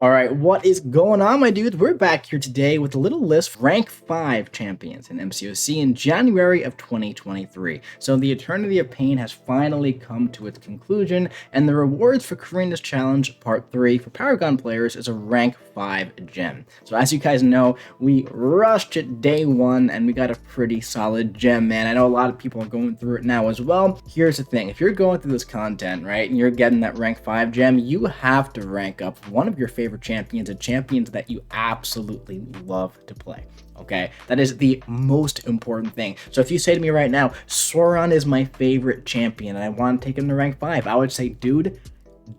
All right, what is going on, my dudes? We're back here today with a little list of rank 5 champions in MCOC in January of 2023. So the Eternity of Pain has finally come to its conclusion, and the rewards for Carinas Challenge Part 3 for Paragon players is a rank 5 gem. So as you guys know, we rushed it day 1, and we got a pretty solid gem, man. I know a lot of people are going through it now as well. Here's the thing, if you're going through this content, right, and you're getting that rank 5 gem, you have to rank up one of your favorite champions and champions that you absolutely love to play. Okay, that is the most important thing. So if you say to me right now, Sauron is my favorite champion and I want to take him to rank 5, I would say, dude,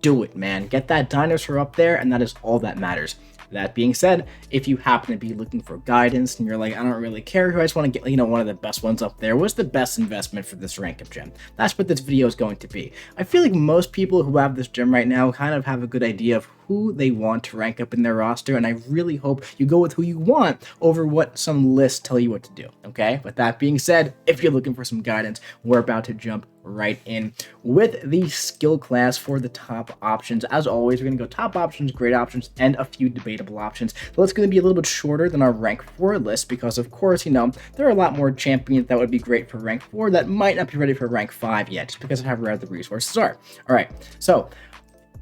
do it, man. Get that dinosaur up there, and that is all that matters. That being said, if you happen to be looking for guidance and you're like, I don't really care who, I just want to get, one of the best ones up there, what's the best investment for this rank up gem? That's what this video is going to be. I feel like most people who have this gem right now kind of have a good idea of who they want to rank up in their roster, and I really hope you go with who you want over what some lists tell you what to do, okay? With that being said, if you're looking for some guidance, we're about to jump right in with the skill class for the top options. As always, we're going to go top options, great options, and a few debatable options. So it's going to be a little bit shorter than our rank 4 list because, of course, there are a lot more champions that would be great for rank 4 that might not be ready for rank 5 yet, just because of how rare the resources are. All right, so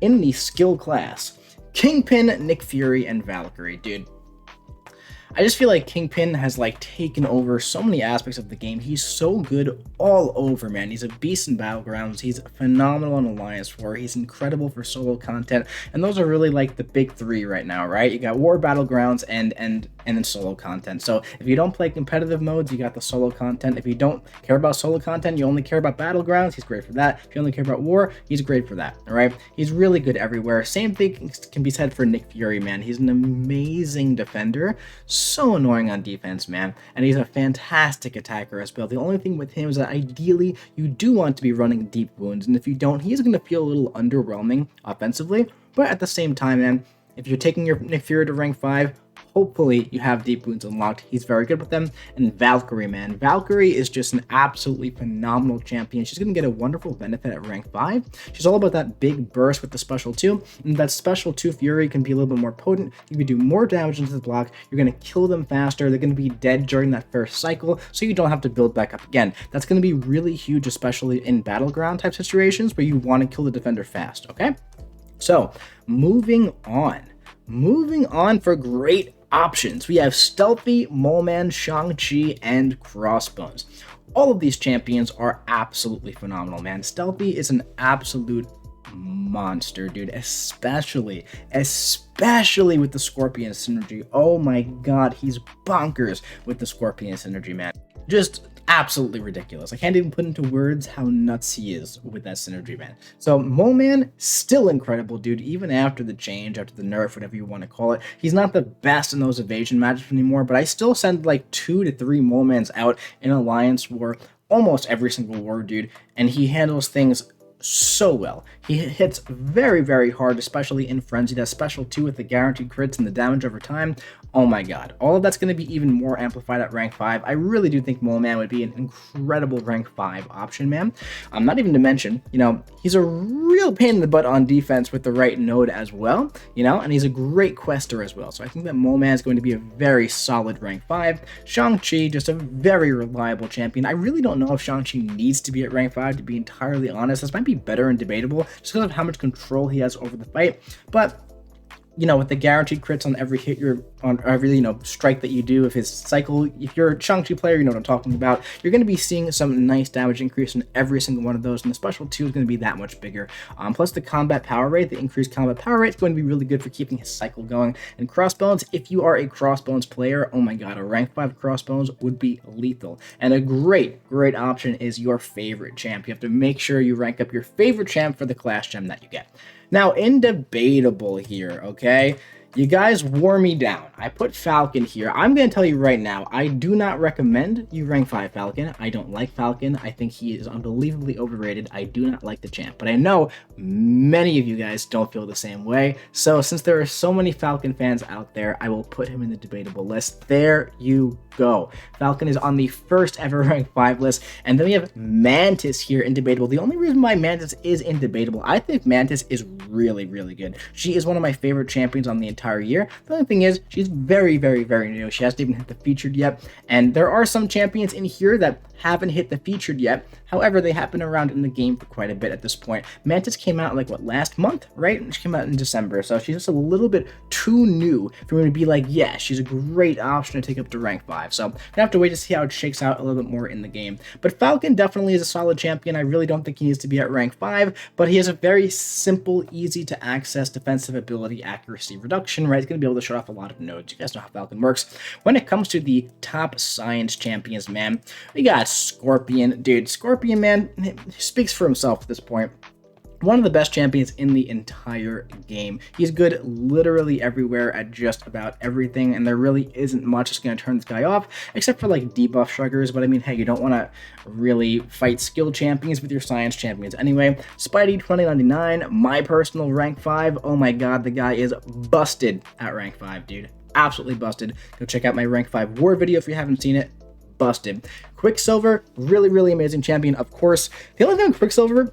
in the skill class, Kingpin, Nick Fury, and Valkyrie, dude. I just feel like Kingpin has taken over so many aspects of the game. He's so good all over, man. He's a beast in Battlegrounds. He's phenomenal in Alliance War. He's incredible for solo content. And those are really the big 3 right now, right? You got War, Battlegrounds, and then solo content. So if you don't play competitive modes, you got the solo content. If you don't care about solo content, you only care about Battlegrounds, he's great for that. If you only care about War, he's great for that, all right? He's really good everywhere. Same thing can be said for Nick Fury, man. He's an amazing defender. So annoying on defense, man, and he's a fantastic attacker as well. The only thing with him is that ideally you do want to be running deep wounds, and if you don't, he's going to feel a little underwhelming offensively. But at the same time, man, if you're taking your Nick Fury to rank 5, hopefully you have deep wounds unlocked. He's very good with them. And Valkyrie, man. Valkyrie is just an absolutely phenomenal champion. She's going to get a wonderful benefit at rank 5. She's all about that big burst with the special 2. And that special 2 Fury can be a little bit more potent. You can do more damage into the block. You're going to kill them faster. They're going to be dead during that first cycle, so you don't have to build back up again. That's going to be really huge, especially in battleground type situations where you want to kill the defender fast, okay? So, moving on. Moving on for great options, we have Stealthy, Moleman, Shang-Chi, and Crossbones. All of these champions are absolutely phenomenal, man. Stealthy is an absolute monster, dude, especially with the Scorpion synergy. Oh my god, he's bonkers with the Scorpion synergy, man. Just absolutely ridiculous. I can't even put into words how nuts he is with that synergy, man. So Moleman, still incredible, dude, even after the change, after the nerf, whatever you want to call it. He's not the best in those evasion matches anymore, but I still send 2 to 3 Molemans out in Alliance War almost every single war, dude, and he handles things so well. He hits very, very hard, especially in Frenzy. That special 2 with the guaranteed crits and the damage over time. Oh my god. All of that's going to be even more amplified at rank 5. I really do think Moleman would be an incredible rank 5 option, man. Not even to mention, he's a real pain in the butt on defense with the right node as well, and he's a great quester as well. So I think that Moleman is going to be a very solid rank 5. Shang-Chi, just a very reliable champion. I really don't know if Shang-Chi needs to be at rank 5, to be entirely honest. This might be better and debatable just because of how much control he has over the fight, but with the guaranteed crits on every hit on every strike that you do, if his cycle, if you're a Shang-Chi player, you know what I'm talking about, you're going to be seeing some nice damage increase in every single one of those, and the special 2 is going to be that much bigger. Plus the combat power rate, the increased combat power rate is going to be really good for keeping his cycle going. And Crossbones, if you are a Crossbones player, oh my god, a rank 5 Crossbones would be lethal. And a great option is your favorite champ. You have to make sure you rank up your favorite champ for the class gem that you get. Now, in debatable here, okay? You guys wore me down. I put Falcon here. I'm going to tell you right now, I do not recommend you rank 5 Falcon. I don't like Falcon. I think he is unbelievably overrated. I do not like the champ. But I know many of you guys don't feel the same way. So since there are so many Falcon fans out there, I will put him in the debatable list. There you go. Falcon is on the first ever rank 5 list. And then we have Mantis here in debatable. The only reason why Mantis is in debatable, I think Mantis is really, really good. She is one of my favorite champions on the entire year. The only thing is, she's very, very, very new. She hasn't even hit the featured yet. And there are some champions in here that haven't hit the featured yet. However, they have been around in the game for quite a bit at this point. Mantis came out like, what, last month, right? She came out in December, so she's just a little bit too new for me to be like, yeah, she's a great option to take up to rank 5. So I have to wait to see how it shakes out a little bit more in the game. But Falcon definitely is a solid champion. I really don't think he needs to be at rank 5, but he has a very simple, easy to access defensive ability accuracy reduction, right? He's going to be able to shut off a lot of nodes. You guys know how Falcon works. When it comes to the top science champions, man, we got Scorpion. Dude, Scorpion, man, he speaks for himself at this point. One of the best champions in the entire game. He's good literally everywhere at just about everything, and there really isn't much that's going to turn this guy off, except for like debuff shuggers. But I mean, hey, you don't want to really fight skill champions with your science champions. Anyway, Spidey 2099, my personal rank 5. Oh my god, the guy is busted at rank 5, dude. Absolutely busted. Go check out my rank 5 war video if you haven't seen it. Busted. Quicksilver, really, really amazing champion, of course. The only thing with Quicksilver,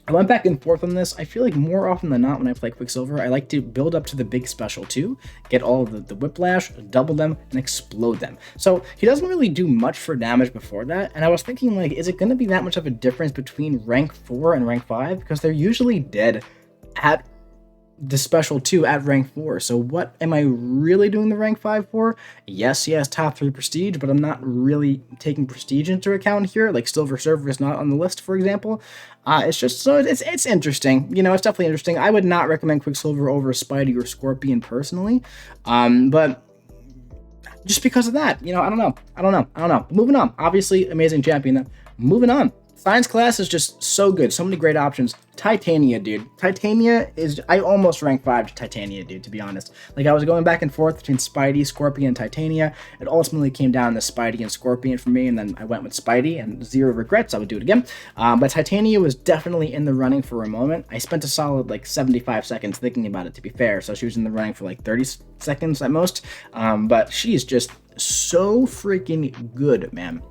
I went back and forth on this. I feel like more often than not when I play Quicksilver, I like to build up to the big special 2, get all of the whiplash, double them, and explode them. So he doesn't really do much for damage before that, and I was thinking, like, is it going to be that much of a difference between rank 4 and rank 5? Because they're usually dead at the special 2 at rank 4. So what am I really doing the rank 5 for? Yes, he has top 3 prestige, but I'm not really taking prestige into account here. Like Silver Surfer is not on the list, for example. It's just, so it's interesting. You know, it's definitely interesting. I would not recommend Quicksilver over Spidey or Scorpion personally. But just because of that, you know, I don't know. Moving on. Obviously, amazing champion. Moving on. Science class is just so good. So many great options. Titania, dude. Titania is... I almost ranked 5 to Titania, dude, to be honest. Like, I was going back and forth between Spidey, Scorpion, and Titania. It ultimately came down to Spidey and Scorpion for me, and then I went with Spidey, and zero regrets. I would do it again. But Titania was definitely in the running for a moment. I spent a solid, like, 75 seconds thinking about it, to be fair. So she was in the running for, like, 30 seconds at most. But she's just so freaking good, man.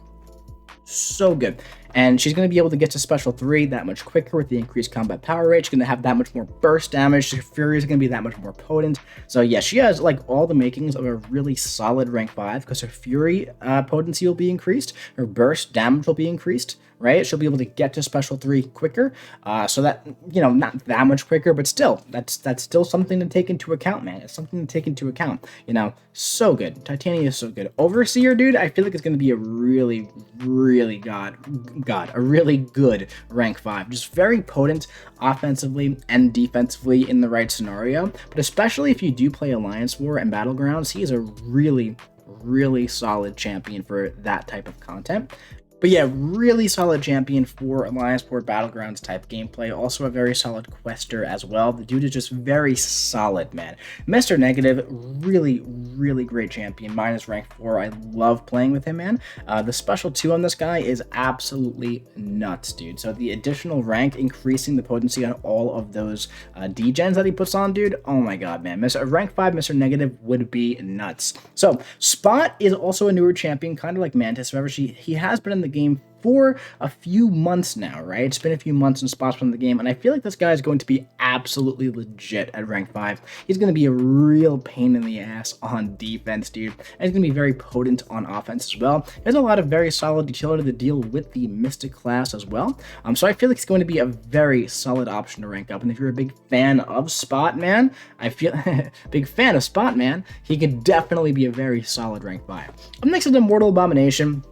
So good. And she's going to be able to get to special 3 that much quicker with the increased combat power rate. She's going to have that much more burst damage. Her Fury is going to be that much more potent. So yeah, she has like all the makings of a really solid rank 5 because her Fury potency will be increased. Her burst damage will be increased, right? She'll be able to get to special 3 quicker. So that, you know, not that much quicker, but still, that's still something to take into account, man. It's something to take into account, you know. So good. Titania is so good. Overseer, dude, I feel like it's going to be a really, really a really good rank 5. Just very potent offensively and defensively in the right scenario. But especially if you do play Alliance War and Battlegrounds, he is a really, really solid champion for that type of content. But yeah, really solid champion for Alliance War Battlegrounds type gameplay. Also a very solid quester as well. The dude is just very solid, man. Mr. Negative, really, really great champion. Mine is rank 4. I love playing with him, man. The special 2 on this guy is absolutely nuts, dude. So the additional rank, increasing the potency on all of those degens that he puts on, dude. Oh my god, man. Rank 5 Mr. Negative would be nuts. So Spot is also a newer champion, kind of like Mantis. However, he has been in the game for a few months now, right? It's been a few months since Spot's been in the game, and I feel like this guy is going to be absolutely legit at rank 5. He's going to be a real pain in the ass on defense, dude, and he's going to be very potent on offense as well. He has a lot of very solid utility to deal with the Mystic class as well, so I feel like it's going to be a very solid option to rank up, and if you're a big fan of Spot, man, I feel big fan of Spot, man, he could definitely be a very solid rank 5. Up next is Immortal Abomination.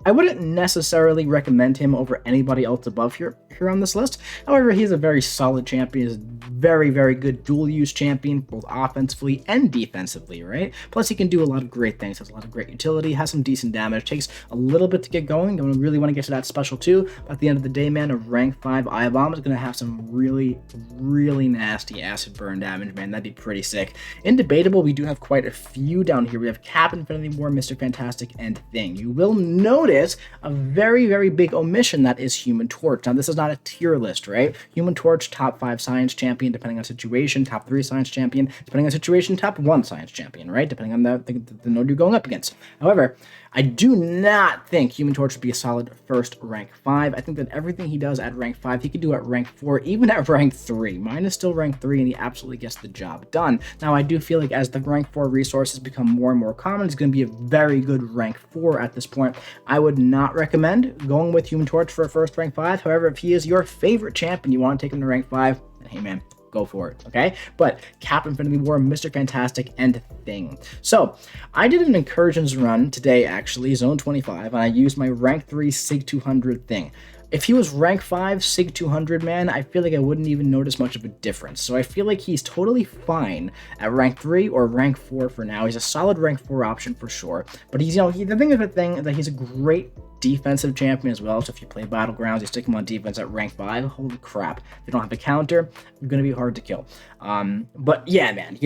I wouldn't necessarily recommend him over anybody else above here on this list. However, he's a very solid champion. He's a very, very good dual-use champion, both offensively and defensively, right? Plus, he can do a lot of great things. Has a lot of great utility, has some decent damage, takes a little bit to get going. Don't really want to get to that special too, but at the end of the day, man, a rank 5 Eye Bomb is going to have some really, really nasty acid burn damage, man. That'd be pretty sick. In Debatable, we do have quite a few down here. We have Cap, Infinity War, Mr. Fantastic, and Thing. You will notice a very, very big omission that is Human Torch. Now, this is not a tier list, right? Human Torch, top 5 science champion, depending on situation, top 3 science champion, depending on situation, top 1 science champion, right? Depending on the node you're going up against. However, I do not think Human Torch would be a solid first rank 5. I think that everything he does at rank 5, he could do at rank 4, even at rank 3. Mine is still rank 3, and he absolutely gets the job done. Now, I do feel like as the rank 4 resources become more and more common, it's going to be a very good rank 4 at this point. I would not recommend going with Human Torch for a first rank 5. However, if he is your favorite champ and you want to take him to rank 5, then hey man, go for it, okay? But Cap, Infinity War, Mr. Fantastic, and Thing. So, I did an incursions run today, actually, Zone 25, and I used my rank 3 SIG 200 Thing. If he was rank 5 SIG 200, man, I feel like I wouldn't even notice much of a difference. So I feel like he's totally fine at rank 3 or rank 4 for now. He's a solid rank 4 option for sure. But he's, the thing is that he's a great defensive champion as well. So if you play Battlegrounds, you stick him on defense at rank 5, holy crap. If you don't have a counter, it's going to be hard to kill. But yeah, man,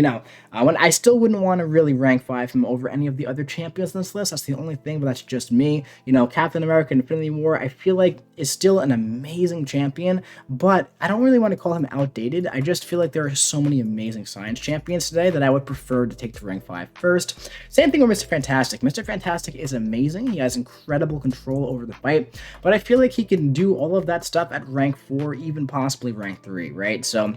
when I still wouldn't want to really rank 5 him over any of the other champions in this list. That's the only thing, but that's just me. Captain America Infinity War, I feel like is still an amazing champion, but I don't really want to call him outdated. I just feel like there are so many amazing science champions today that I would prefer to take to rank 5 first. Same thing with Mr. Fantastic. Mr. Fantastic is amazing. He has incredible control over the fight, but I feel like he can do all of that stuff at rank 4, even possibly rank 3, right? So,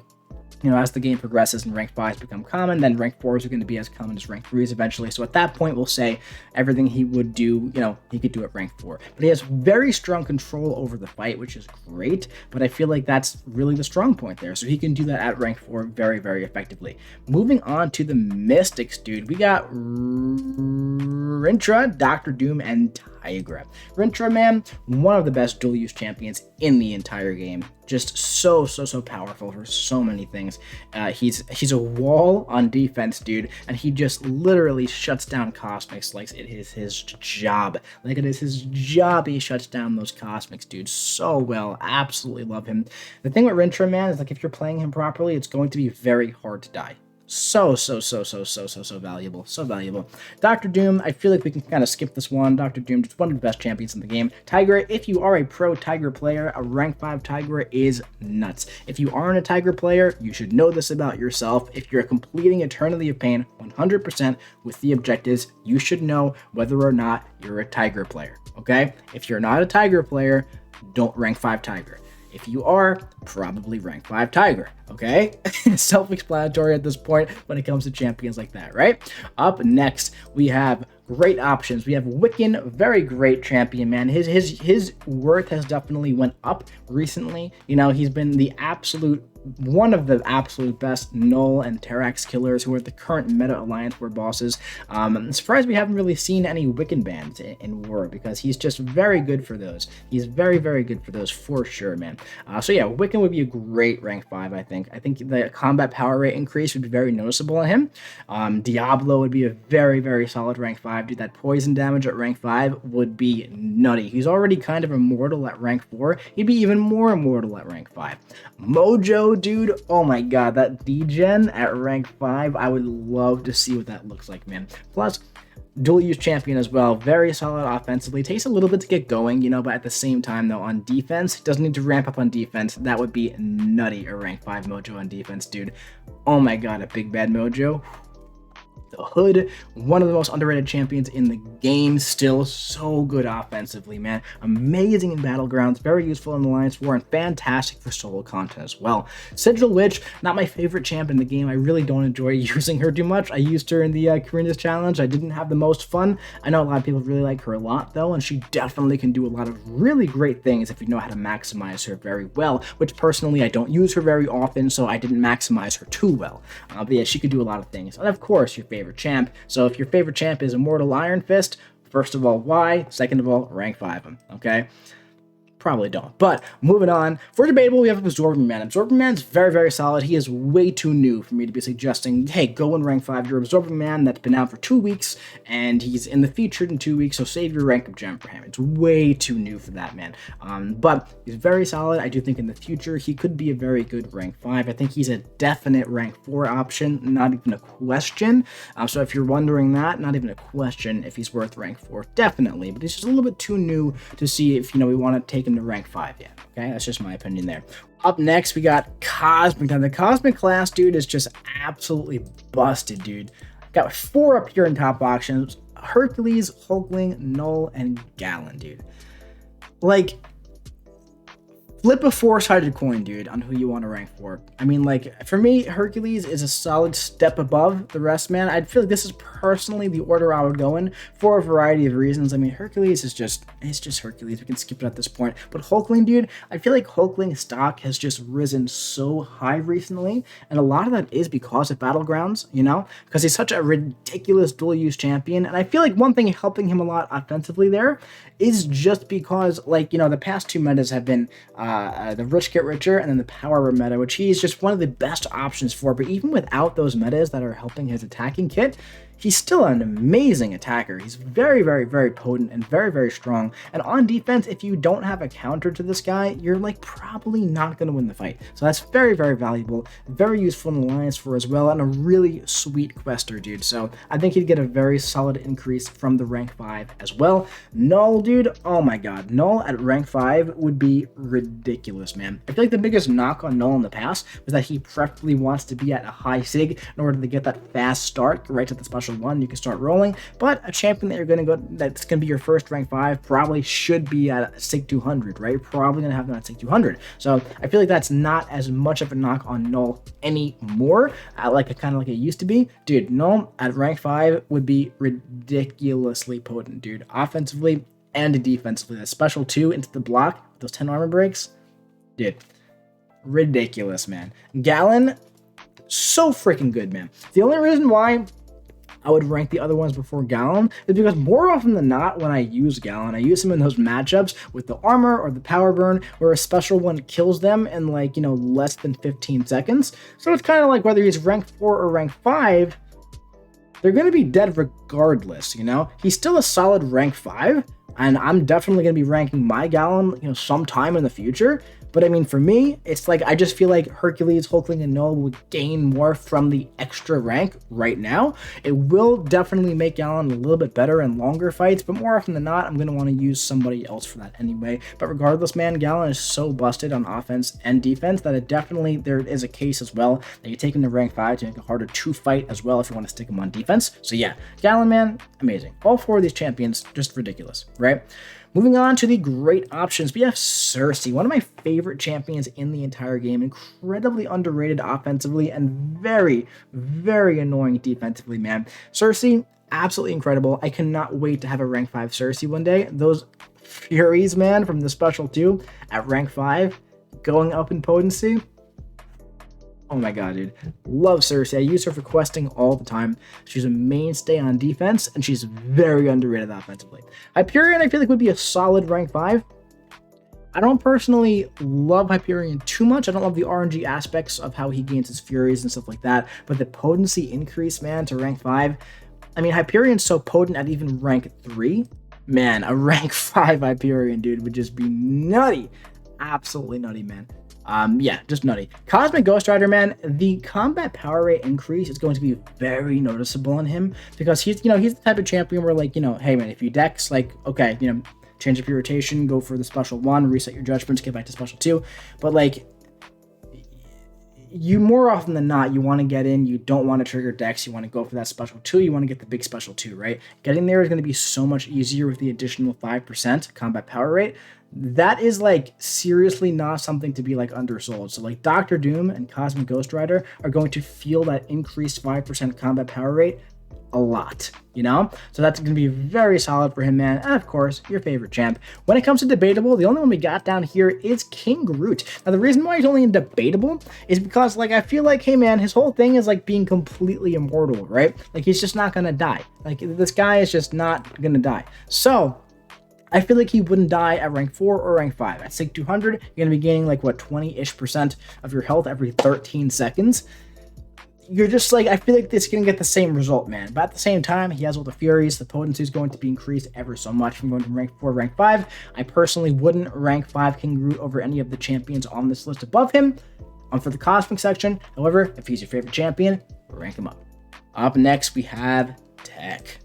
as the game progresses and rank 5s become common, then rank 4s are going to be as common as rank 3s eventually. So at that point, we'll say everything he would do, he could do at rank 4. But he has very strong control over the fight, which is great, but I feel like that's really the strong point there. So he can do that at rank 4 very, very effectively. Moving on to the Mystics, dude. We got Rintra, Dr. Doom, and Tigra. Rintra, man, one of the best dual-use champions in the entire game. Just so powerful for so many things. He's a wall on defense, dude, and he just literally shuts down Cosmics like it is his job. Like it is his job, he shuts down those Cosmics, dude, so well. Absolutely love him. The thing with Rintra, man, is like if you're playing him properly, it's going to be very hard to die. So valuable. So valuable. Dr. Doom, I feel like we can kind of skip this one. Dr. Doom, just one of the best champions in the game. Tigra, if you are a pro Tigra player, a rank 5 Tigra is nuts. If you aren't a Tigra player, you should know this about yourself. If you're completing Eternity of Pain 100% with the objectives, you should know whether or not you're a Tigra player, okay? If you're not a Tigra player, don't rank 5 Tigra. If you are, probably rank 5 Tiger, okay? Self-explanatory at this point when it comes to champions like that, right? Up next, we have great options. We have Wiccan, very great champion, man. His worth has definitely went up recently. He's been one of the absolute best Null and Terrax killers who are the current Meta Alliance War bosses. I'm surprised we haven't really seen any Wiccan bans in War because he's just very good for those. He's very, very good for those for sure, man. So yeah, Wiccan would be a great rank 5, I think. I think the combat power rate increase would be very noticeable on him. Diablo would be a very, very solid rank 5. Dude, that poison damage at rank 5 would be nutty. He's already kind of immortal at rank 4. He'd be even more immortal at rank 5. Mojo, dude, oh my god, that degen at rank 5, I would love to see what that looks like, man. Plus, dual use champion as well, very solid offensively, takes a little bit to get going, but at the same time though, on defense, doesn't need to ramp up on defense. That would be nutty, a rank 5 Mojo on defense, dude. Oh my god, a big bad Mojo. The Hood, one of the most underrated champions in the game, still so good offensively, man. Amazing in Battlegrounds, very useful in Alliance War, and fantastic for solo content as well. Sigil Witch, not my favorite champ in the game. I really don't enjoy using her too much. I used her in the Carinas challenge. I didn't have the most fun. I know a lot of people really like her a lot, though, and she definitely can do a lot of really great things if you know how to maximize her very well, which personally, I don't use her very often, so I didn't maximize her too well. But yeah, she could do a lot of things. And of course, your favorite champ. So if your favorite champ is Immortal Iron Fist, First of all, why? Second of all, rank 5 him, okay? Probably don't. But moving on, for debatable, we have Absorbing Man. Absorbing Man's very, very solid. He is way too new for me to be suggesting, hey, go in rank 5. You're Absorbing Man that's been out for 2 weeks, and he's in the featured in 2 weeks, so save your rank up gem for him. It's way too new for that, man. But he's very solid. I do think in the future he could be a very good rank 5. I think he's a definite rank 4 option, not even a question. So if you're wondering that, not even a question if he's worth rank 4, definitely. But he's just a little bit too new to see if, we want to take him to rank 5 yet. Okay, that's just my opinion there. Up next, we got Cosmic. Now, the Cosmic class, dude, is just absolutely busted, dude. Got 4 up here in top options: Hercules, Hulkling, Null, and Gallon, dude. Like, flip a 4-sided coin, dude, on who you want to rank for. I mean, like, for me, Hercules is a solid step above the rest, man. I feel like this is personally the order I would go in for a variety of reasons. I mean, Hercules is just Hercules. We can skip it at this point. But Hulkling, dude, I feel like Hulkling stock has just risen so high recently, and a lot of that is because of Battlegrounds, because he's such a ridiculous dual-use champion. And I feel like one thing helping him a lot offensively there is just because, like, the past 2 metas have been the Rich Get Richer and then the Power meta, which he's just one of the best options for. But even without those metas that are helping his attacking kit, he's still an amazing attacker. He's very, very, very potent and very, very strong. And on defense, if you don't have a counter to this guy, you're like probably not going to win the fight. So that's very, very valuable, very useful in Alliance 4 as well, and a really sweet quester, dude. So I think he'd get a very solid increase from the rank 5 as well. Null, dude, oh my god. Null at rank 5 would be ridiculous, man. I feel like the biggest knock on Null in the past was that he preferably wants to be at a high sig in order to get that fast start right to the special 1. You can start rolling, but a champion that you're going to go, that's going to be your first rank 5, probably should be at sig 200, right? Probably going to have them at sig 200. So I feel like that's not as much of a knock on Null anymore, kind of like it used to be. Dude, Null at rank 5 would be ridiculously potent, dude. Offensively and defensively. That special 2 into the block, those 10 armor breaks, dude, ridiculous, man. Gallon, so freaking good, man. The only reason why I would rank the other ones before Gallon is because more often than not, when I use Gallon, I use him in those matchups with the armor or the power burn where a special one kills them in less than 15 seconds. So it's kind of like whether he's rank 4 or rank 5, they're going to be dead regardless, He's still a solid rank 5, and I'm definitely going to be ranking my Gallon, sometime in the future. But I mean, for me, it's like I just feel like Hercules, Hulkling, and Null would gain more from the extra rank right now. It will definitely make Gallon a little bit better in longer fights, but more often than not, I'm going to want to use somebody else for that anyway. But regardless, man, Gallon is so busted on offense and defense that there is a case as well that you take him to rank 5 to make it harder to fight as well if you want to stick him on defense. So yeah, Gallon, man, amazing. All 4 of these champions, just ridiculous, right? Moving on to the great options, we have Cersei, one of my favorite champions in the entire game. Incredibly underrated offensively and very, very annoying defensively, man. Cersei, absolutely incredible. I cannot wait to have a rank 5 Cersei one day. Those Furies, man, from the special 2 at rank 5, going up in potency. Oh my god, dude. Love Cersei. I use her for questing all the time. She's a mainstay on defense, and she's very underrated offensively. Hyperion, I feel like, would be a solid rank 5. I don't personally love Hyperion too much. I don't love the RNG aspects of how he gains his Furies and stuff like that, but the potency increase, man, to rank 5. I mean, Hyperion's so potent at even rank 3. Man, a rank 5 Hyperion, dude, would just be nutty. Absolutely nutty, man. Yeah, just nutty. Cosmic Ghost Rider, man, the combat power rate increase is going to be very noticeable on him because he's the type of champion where, like, hey, man, if you dex, like, okay, change up your rotation, go for the special 1, reset your judgments, get back to special 2. But, like, you more often than not, you want to get in, you don't want to trigger dex, you want to go for that special 2, you want to get the big special 2, right? Getting there is going to be so much easier with the additional 5% combat power rate. That is, like, seriously not something to be, like, undersold. So, like, Dr. Doom and Cosmic Ghost Rider are going to feel that increased 5% combat power rate a lot, you know? So that's going to be very solid for him, man. And of course, your favorite champ. When it comes to debatable, the only one we got down here is King Groot. Now, the reason why he's only in debatable is because, like, I feel like, hey, man, his whole thing is, like, being completely immortal, right? Like, he's just not going to die. Like, this guy is just not going to die. So I feel like he wouldn't die at rank 4 or rank 5. At Sig 200, you're going to be gaining, like, what, 20-ish% of your health every 13 seconds. You're just like, I feel like this can get the same result, man. But at the same time, he has all the Furies. The potency is going to be increased ever so much from going from rank 4 to rank 5. I personally wouldn't rank 5 King Groot over any of the champions on this list above him. For the cosmic section, however, if he's your favorite champion, rank him up. Up next, we have Tech.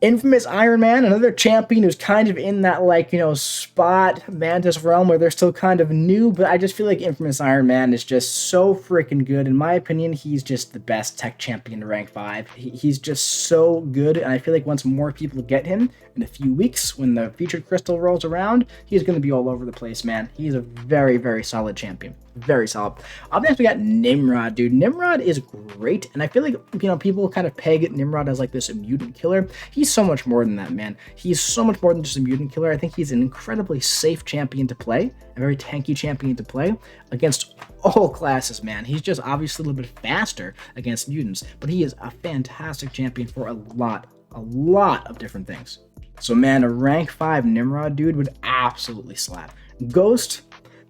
Infamous Iron Man, another champion who's kind of in that, like, you know, spot Mantis realm where they're still kind of new, but I just feel like Infamous Iron Man is just so freaking good. In my opinion, he's just the best tech champion to rank 5. He's just so good, and I feel like once more people get him in a few weeks, when the featured crystal rolls around, he's going to be all over the place, man. He's a very, very solid champion. Very solid. Up next, we got Nimrod, dude. Nimrod is great, and I feel like, you know, people kind of peg Nimrod as like this mutant killer. He's so much more than that, man. He's so much more than just a mutant killer. I think he's an incredibly safe champion to play, a very tanky champion to play against all classes, man. He's just obviously a little bit faster against mutants, but he is a fantastic champion for a lot of different things. So, man, a rank 5 Nimrod, dude, would absolutely slap. Ghost.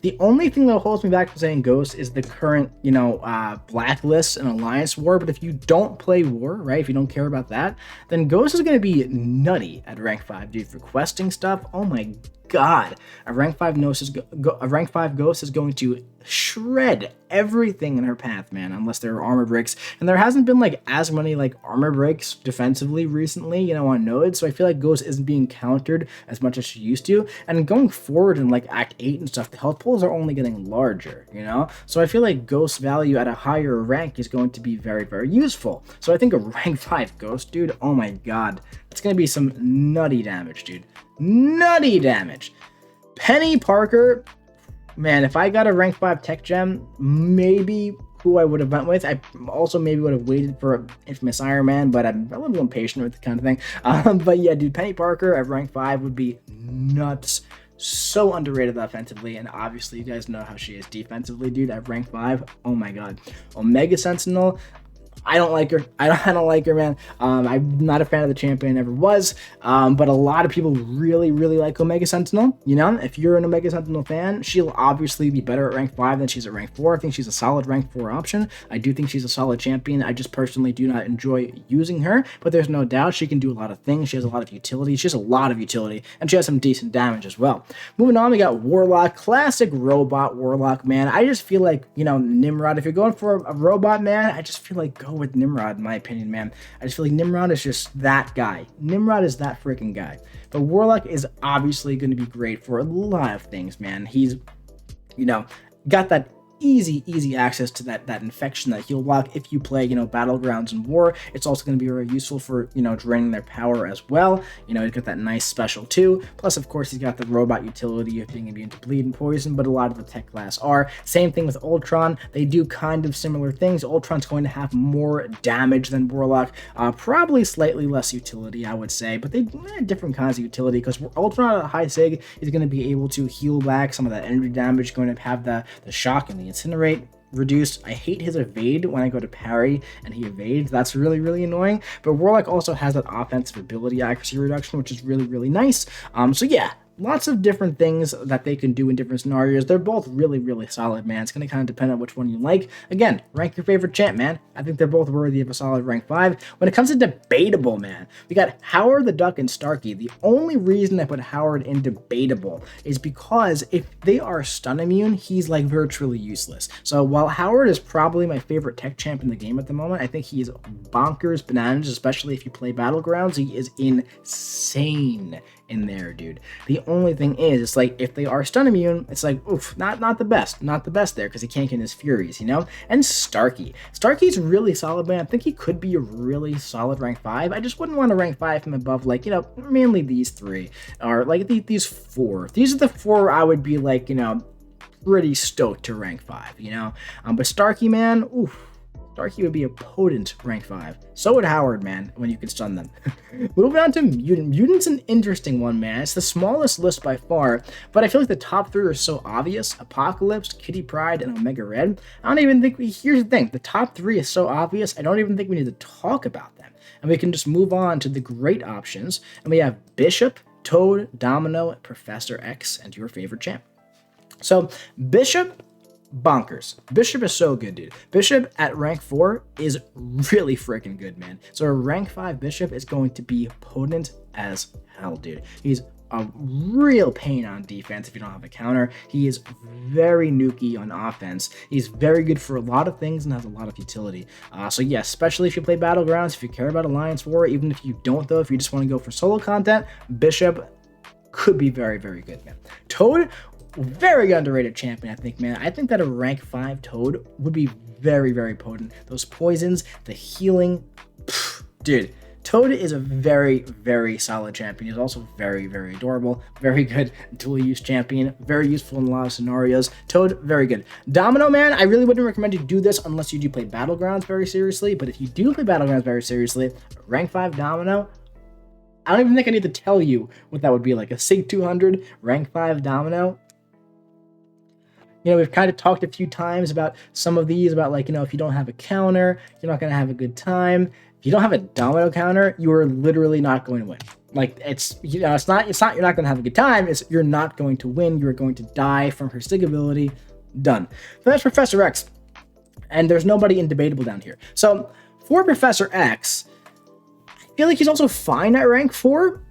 The only thing that holds me back from saying Ghost is the current, you know, Blacklist and Alliance War. But if you don't play War, right, if you don't care about that, then Ghost is going to be nutty at rank 5, dude. For questing stuff, oh my god. A rank 5 Ghost is going to shred everything in her path, man, unless there are armor breaks. And there hasn't been, like, as many, like, armor breaks defensively recently, you know, on nodes. So I feel like Ghost isn't being countered as much as she used to. And going forward in, like, Act 8 and stuff, the health pools are only getting larger, you know? So I feel like Ghost value at a higher rank is going to be very, very useful. So I think a rank 5 Ghost, dude, oh my god. It's going to be some nutty damage, dude. Nutty damage. Penny Parker, man, if I got a rank 5 tech gem, maybe who I would have went with. I also maybe would have waited for Infamous Iron Man, but I'm a little impatient with the kind of thing. But yeah, dude, Penny Parker at rank 5 would be nuts. So underrated offensively, and obviously you guys know how she is defensively, dude. At rank 5, oh my god. Omega Sentinel, I don't like her. I don't like her, man. I'm not a fan of the champion, never was. But a lot of people really, really like Omega Sentinel. You know, if you're an Omega Sentinel fan, she'll obviously be better at rank 5 than she's at rank 4. I think she's a solid rank 4 option. I do think she's a solid champion. I just personally do not enjoy using her, but there's no doubt she can do a lot of things. She has a lot of utility. She has a lot of utility, and she has some decent damage as well. Moving on, we got Warlock, classic robot Warlock, man. I just feel like, you know, Nimrod, if you're going for a robot, man, I just feel like go with Nimrod, in my opinion, man. I just feel like Nimrod is just that guy. Nimrod is that freaking guy. But Warlock is obviously going to be great for a lot of things, man. He's, you know, got that easy access to that infection, that heal block. If you play, you know, Battlegrounds and War, it's also going to be very useful for, you know, draining their power as well. You know, he's got that nice special too. Plus, of course, he's got the robot utility of being immune to bleed and poison, but a lot of the tech class are. Same thing with Ultron. They do kind of similar things. Ultron's going to have more damage than Warlock, probably slightly less utility, I would say, but they have different kinds of utility, because Ultron at a high sig is going to be able to heal back some of that energy damage, going to have the shock and the incinerate reduced. I hate his evade when I go to parry and he evades. That's really, really annoying. But Warlock also has that offensive ability accuracy reduction, which is really, really nice. So yeah, lots of different things that they can do in different scenarios. They're both really, really solid, man. It's going to kind of depend on which one you like. Again, rank your favorite champ, man. I think they're both worthy of a solid rank 5. When it comes to debatable, man, we got Howard the Duck and Starkey. The only reason I put Howard in debatable is because if they are stun immune, he's like virtually useless. So while Howard is probably my favorite tech champ in the game at the moment, I think he is bonkers bananas, especially if you play Battlegrounds. He is insane in there, dude. The only thing is, it's like, if they are stun immune, it's like, oof, not the best there, because he can't get his Furies, you know? And Starkey's really solid, man. I think he could be a really solid rank 5. I just wouldn't want to rank 5 him above, like, you know, mainly these 3, or like these 4. These are the 4 I would be like, you know, pretty stoked to rank 5, you know? But Starkey, man, oof, Starkey would be a potent rank 5. So would Howard, man, when you can stun them. Moving on to Mutant. Mutant's an interesting one, man. It's the smallest list by far, but I feel like the top 3 are so obvious. Apocalypse, Kitty Pryde, and Omega Red. I don't even think here's the thing. The top 3 is so obvious, I don't even think we need to talk about them. And we can just move on to the great options. And we have Bishop, Toad, Domino, Professor X, and your favorite champ. So, Bishop, bonkers. Bishop is so good, dude. Bishop at rank 4 is really freaking good, man. So a rank 5 Bishop is going to be potent as hell, dude. He's a real pain on defense if you don't have a counter. He is very nukey on offense. He's very good for a lot of things and has a lot of utility. So yeah, especially if you play Battlegrounds, if you care about Alliance War, even if you don't though, if you just want to go for solo content, Bishop could be very, very good, man. Toad, very underrated champion, I think, man. I think that a rank 5 Toad would be very, very potent. Those poisons, the healing, dude. Toad is a very, very solid champion. He's also very, very adorable, very good dual-use champion, very useful in a lot of scenarios. Toad, very good. Domino, man, I really wouldn't recommend you do this unless you do play Battlegrounds very seriously, but if you do play Battlegrounds very seriously, rank 5 Domino, I don't even think I need to tell you what that would be like. A Sig 200, rank 5 Domino. You know, we've kind of talked a few times about some of these, about like, you know, if you don't have a counter, you're not going to have a good time. If you don't have a Domino counter, you are literally not going to win. Like, it's, you know, it's not you're not going to have a good time. It's you're not going to win. You're going to die from her Sig ability. Done. So that's Professor X. And there's nobody indebatable down here. So for Professor X, I feel like he's also fine at rank 4.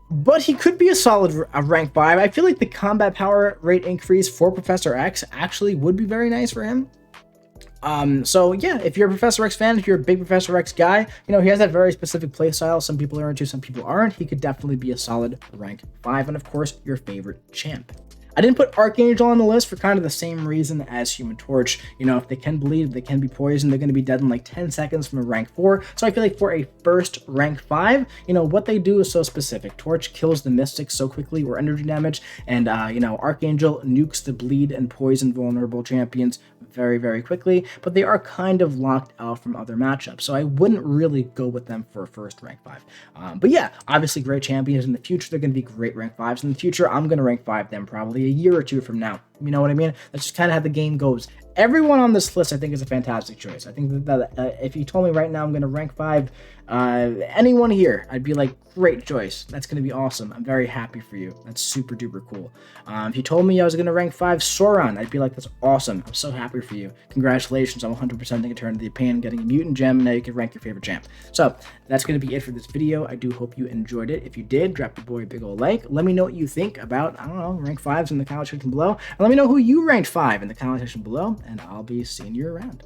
But he could be a solid rank 5. I feel like the combat power rate increase for Professor X actually would be very nice for him. So yeah, if you're a Professor X fan, if you're a big Professor X guy, you know, he has that very specific playstyle. Some people are into, some people aren't. He could definitely be a solid rank 5. And of course, your favorite champ. I didn't put Archangel on the list for kind of the same reason as Human Torch. You know, if they can bleed, if they can be poisoned, they're going to be dead in like 10 seconds from a rank 4. So I feel like for a first rank 5, you know, what they do is so specific. Torch kills the Mystic so quickly, or energy damage, and, you know, Archangel nukes the bleed and poison vulnerable champions very, very quickly, but they are kind of locked out from other matchups. So I wouldn't really go with them for a first rank 5. But yeah, obviously great champions in the future. They're going to be great rank 5s in the future. I'm going to rank 5 them probably a year or two from now. You know what I mean? That's just kind of how the game goes. Everyone on this list, I think, is a fantastic choice. I think that if you told me right now I'm going to rank 5 anyone here, I'd be like, great choice. That's going to be awesome. I'm very happy for you. That's super duper cool. If you told me I was going to rank 5 Sauron, I'd be like, that's awesome. I'm so happy for you. Congratulations. I'm 100% in turn to the opinion, getting a mutant gem, and now you can rank your favorite champ. So that's going to be it for this video. I do hope you enjoyed it. If you did, drop your boy a big old like. Let me know what you think about, I don't know, rank 5s in the comment section below. And let me know who you ranked 5 in the comment section below, and I'll be seeing you around.